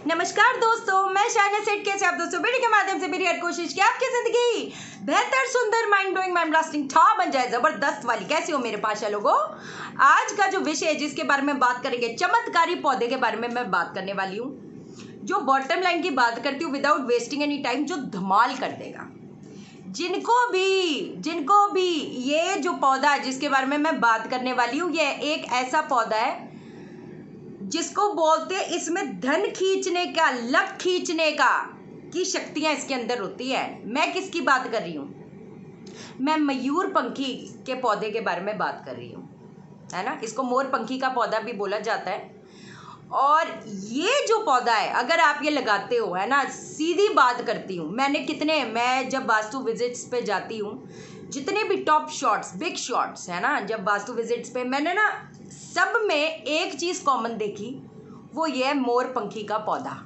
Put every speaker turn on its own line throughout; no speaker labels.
नमस्कार दोस्तों, मैं शायना सेठ। कैसे आप दोस्तों? वीडियो के माध्यम से मेरी हर कोशिश कि आपकी जिंदगी बेहतर, सुंदर, माइंड ब्लोइंग, माइंड ब्लास्टिंग था बन जाए, जबरदस्त वाली। कैसे हो मेरे पाशा लोगों? आज का जो विषय है जिसके बारे में बात करेंगे, चमत्कारी पौधे के बारे में मैं बात करने वाली हूँ, जो बॉटम लाइन की बात करती हूँ, विदाउट वेस्टिंग एनी टाइम, जो धमाल कर देगा। जिनको भी ये जो पौधा है जिसके बारे में मैं बात करने वाली हूँ, ये एक ऐसा पौधा है जिसको बोलते हैं इसमें धन खींचने का, लक खींचने का की शक्तियां इसके अंदर होती है। मैं किसकी बात कर रही हूँ? मैं मयूर पंखी के पौधे के बारे में बात कर रही हूँ, है ना। इसको मोर पंखी का पौधा भी बोला जाता है। और ये जो पौधा है, अगर आप ये लगाते हो, है ना, सीधी बात करती हूँ, मैं जब वास्तु विजिट्स पे जाती हूँ, जितने भी टॉप शॉट्स, बिग शॉट्स, है ना, जब वास्तु विजिट्स पे मैंने ना सब में एक चीज़ कॉमन देखी, वो ये है मोर पंखी का पौधा।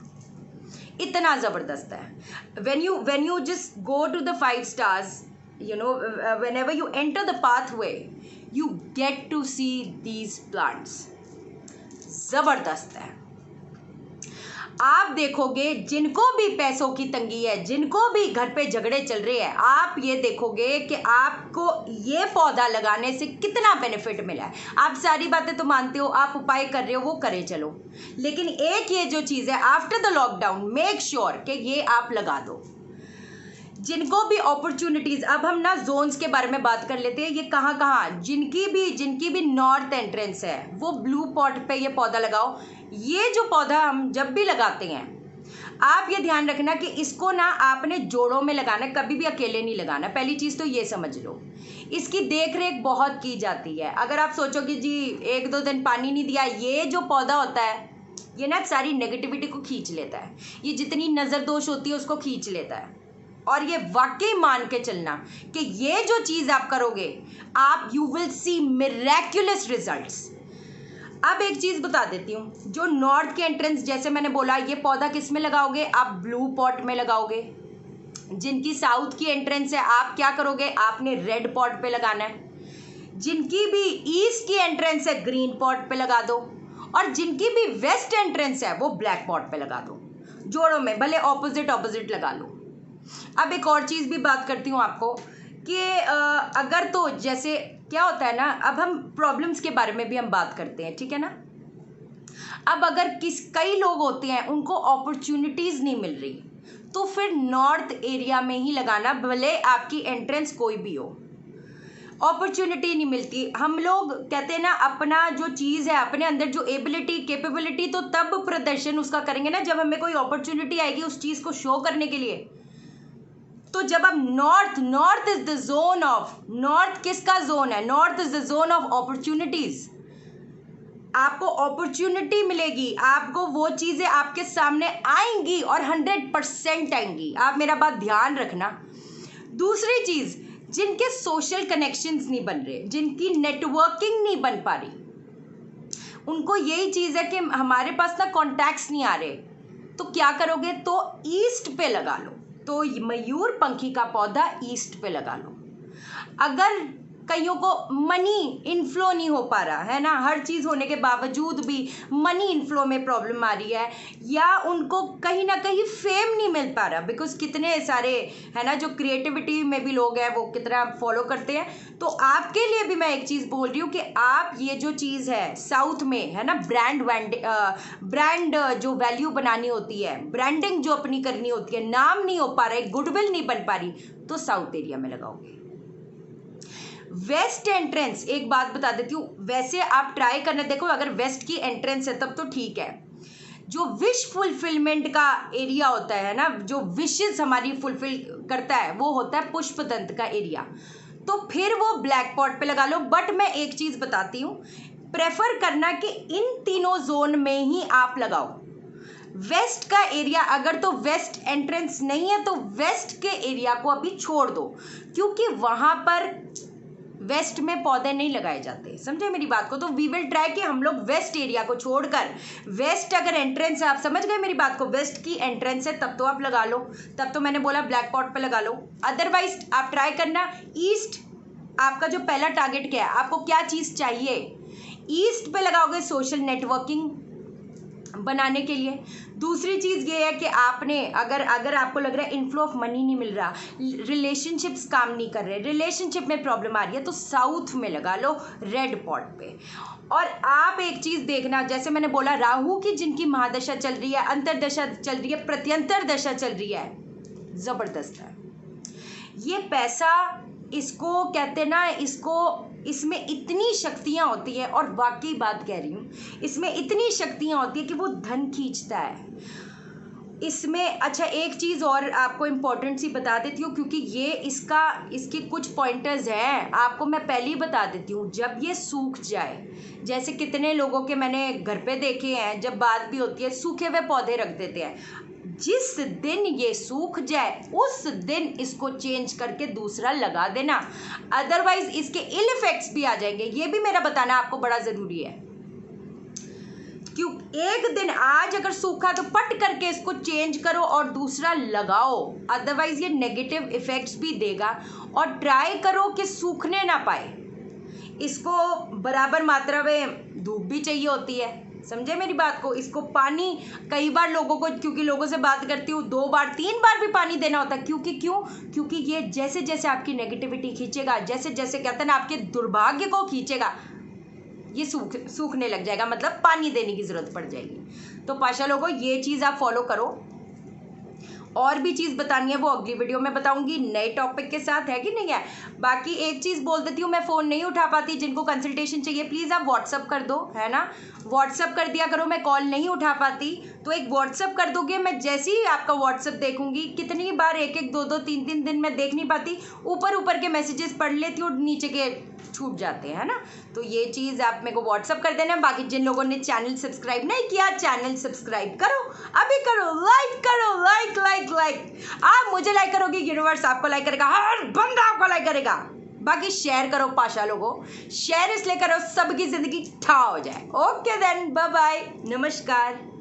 इतना ज़बरदस्त है। when you just go to the 5 stars, you know, whenever you enter the pathway, you get to see these plants. ज़बरदस्त है। आप देखोगे, जिनको भी पैसों की तंगी है, जिनको भी घर पे झगड़े चल रहे हैं, आप ये देखोगे कि आपको ये पौधा लगाने से कितना बेनिफिट मिला है। आप सारी बातें तो मानते हो, आप उपाय कर रहे हो, वो करे चलो, लेकिन एक ये जो चीज़ है, after the lockdown make sure कि ये आप लगा दो। जिनको भी अपॉर्चुनिटीज़, अब हम ना जोन्स के बारे में बात कर लेते हैं। ये कहाँ जिनकी भी नॉर्थ एंट्रेंस है, वो ब्लू पॉट पे ये पौधा लगाओ। ये जो पौधा हम जब भी लगाते हैं, आप ये ध्यान रखना कि इसको ना आपने जोड़ों में लगाना है, कभी भी अकेले नहीं लगाना। पहली चीज़ तो ये समझ लो। इसकी देख रेख बहुत की जाती है। अगर आप सोचो कि जी 1-2 दिन पानी नहीं दिया, ये जो पौधा होता है ये ना सारी नेगेटिविटी को खींच लेता है। ये जितनी नज़र दोष होती है उसको खींच लेता है। और ये वाकई मान के चलना कि ये जो चीज़ आप करोगे, आप you will see miraculous results. अब एक चीज़ बता देती हूँ, जो नॉर्थ के एंट्रेंस, जैसे मैंने बोला, ये पौधा किस में लगाओगे? आप ब्लू पॉट में लगाओगे। जिनकी साउथ की एंट्रेंस है, आप क्या करोगे? आपने रेड पॉट पे लगाना है। जिनकी भी ईस्ट की एंट्रेंस है, ग्रीन पॉट पे लगा दो। और जिनकी भी वेस्ट एंट्रेंस है, वो ब्लैक पॉट पे लगा दो। जोड़ों में भले ऑपोजिट लगा लो। अब एक और चीज़ भी बात करती हूँ आपको कि अगर तो जैसे क्या होता है ना, अब हम प्रॉब्लम्स के बारे में भी हम बात करते हैं, ठीक है ना। अब अगर कई लोग होते हैं उनको अपॉर्चुनिटीज़ नहीं मिल रही, तो फिर नॉर्थ एरिया में ही लगाना, भले आपकी एंट्रेंस कोई भी हो। अपॉर्चुनिटी नहीं मिलती। हम लोग कहते हैं ना, अपना जो चीज़ है, अपने अंदर जो एबिलिटी, कैपेबिलिटी, तो तब प्रदर्शन उसका करेंगे ना जब हमें कोई अपॉर्चुनिटी आएगी उस चीज़ को शो करने के लिए। तो जब आप north is the zone of, north किसका जोन है? North is the zone of opportunities. आपको अपॉर्चुनिटी मिलेगी, आपको वो चीज़ें आपके सामने आएंगी और 100% आएंगी। आप मेरा बात ध्यान रखना। दूसरी चीज़, जिनके सोशल कनेक्शंस नहीं बन रहे, जिनकी नेटवर्किंग नहीं बन पा रही, उनको यही चीज़ है कि हमारे पास ना कॉन्टैक्ट्स नहीं आ रहे, तो क्या करोगे? तो ईस्ट पे लगा लो। तो मयूर पंखी का पौधा ईस्ट पे लगा लो। अगर कईयों को मनी इनफ्लो नहीं हो पा रहा है ना, हर चीज़ होने के बावजूद भी मनी इनफ्लो में प्रॉब्लम आ रही है, या उनको कहीं ना कहीं फेम नहीं मिल पा रहा, बिकॉज कितने सारे, है ना, जो क्रिएटिविटी में भी लोग हैं वो कितना फॉलो करते हैं, तो आपके लिए भी मैं एक चीज़ बोल रही हूँ कि आप ये जो चीज़ है साउथ में, है ना, ब्रांड जो वैल्यू बनानी होती है, ब्रांडिंग जो अपनी करनी होती है, नाम नहीं हो पा रहा है, गुडविल नहीं बन पा रही, तो साउथ एरिया में लगाओगे। वेस्ट एंट्रेंस, एक बात बता देती हूँ, वैसे आप ट्राई करना, देखो अगर वेस्ट की एंट्रेंस है तब तो ठीक है। जो विश फुलफिलमेंट का एरिया होता है ना, जो विशेस हमारी फुलफिल करता है, वो होता है पुष्प तंत्र का एरिया, तो फिर वो ब्लैक पॉट पे लगा लो। बट मैं एक चीज़ बताती हूँ, प्रेफर करना कि इन तीनों जोन में ही आप लगाओ। वेस्ट का एरिया, अगर तो वेस्ट एंट्रेंस नहीं है तो वेस्ट के एरिया को अभी छोड़ दो, क्योंकि वहाँ पर वेस्ट में पौधे नहीं लगाए जाते। समझे मेरी बात को? तो वी विल ट्राई कि हम लोग वेस्ट एरिया को छोड़कर, वेस्ट अगर एंट्रेंस है, आप समझ गए मेरी बात को, वेस्ट की एंट्रेंस है तब तो आप लगा लो, तब तो मैंने बोला ब्लैक पॉट पे लगा लो। अदरवाइज आप ट्राई करना ईस्ट। आपका जो पहला टारगेट क्या है, आपको क्या चीज़ चाहिए? ईस्ट पे लगाओगे सोशल नेटवर्किंग, बनाने के लिए। दूसरी चीज़ ये है कि आपने अगर आपको लग रहा है इनफ्लो ऑफ मनी नहीं मिल रहा, रिलेशनशिप्स काम नहीं कर रहे, रिलेशनशिप में प्रॉब्लम आ रही है, तो साउथ में लगा लो रेड पॉट पे। और आप एक चीज़ देखना, जैसे मैंने बोला राहु की जिनकी महादशा चल रही है, अंतरदशा चल रही है, प्रत्यंतर दशा चल रही है, ज़बरदस्त है ये पैसा। इसको कहते ना, इसमें इतनी शक्तियाँ होती हैं, और वाकई बात कह रही हूँ, इसमें इतनी शक्तियाँ होती है कि वो धन खींचता है इसमें। अच्छा, एक चीज़ और आपको इम्पोर्टेंट सी बता देती हूँ, क्योंकि इसके कुछ पॉइंटर्स हैं, आपको मैं पहले ही बता देती हूँ। जब ये सूख जाए, जैसे कितने लोगों के मैंने घर पे देखे हैं, जब बात भी होती है सूखे हुए पौधे रख देते हैं, जिस दिन ये सूख जाए उस दिन इसको चेंज करके दूसरा लगा देना, अदरवाइज इसके इल इफेक्ट्स भी आ जाएंगे। ये भी मेरा बताना आपको बड़ा ज़रूरी है, क्यों एक दिन आज अगर सूखा तो पट करके इसको चेंज करो और दूसरा लगाओ, अदरवाइज ये नेगेटिव इफेक्ट्स भी देगा। और ट्राई करो कि सूखने ना पाए, इसको बराबर मात्रा में धूप भी चाहिए होती है, समझे मेरी बात को। इसको पानी कई बार लोगों को, क्योंकि लोगों से बात करती हूँ, 2 बार 3 बार भी पानी देना होता है, क्योंकि ये जैसे जैसे आपकी नेगेटिविटी खींचेगा, जैसे जैसे कहते हैं ना आपके दुर्भाग्य को खींचेगा, ये सूखने लग जाएगा, मतलब पानी देने की ज़रूरत पड़ जाएगी। तो पाशा लोगों, ये चीज़ आप फॉलो करो। और भी चीज़ बतानी है वो अगली वीडियो में बताऊंगी, नए टॉपिक के साथ, है कि नहीं है। बाकी एक चीज़ बोल देती हूँ, मैं फ़ोन नहीं उठा पाती, जिनको कंसल्टेशन चाहिए प्लीज़ आप व्हाट्सअप कर दो, है ना, व्हाट्सअप कर दिया करो। मैं कॉल नहीं उठा पाती तो एक व्हाट्सअप कर दोगे, मैं जैसे ही आपका व्हाट्सअप देखूंगी, कितनी बार 1-1 2-2 3-3 दिन मैं देख नहीं पाती, ऊपर के मैसेजेस पढ़ लेती हूँ, नीचे के छूट जाते हैं, है ना। तो ये चीज़ आप मेरे को व्हाट्सअप कर देना। बाकी जिन लोगों ने चैनल सब्सक्राइब नहीं किया, चैनल सब्सक्राइब करो, अभी करो, लाइक करो, लाइक। आप मुझे लाइक करोगे, यूनिवर्स आपको लाइक करेगा, हर बंदा आपको लाइक करेगा। बाकी शेयर करो पाशा लोगों, शेयर इसलिए करो सबकी ज़िंदगी ठा हो जाए। ओके देन, बाय बाय, नमस्कार।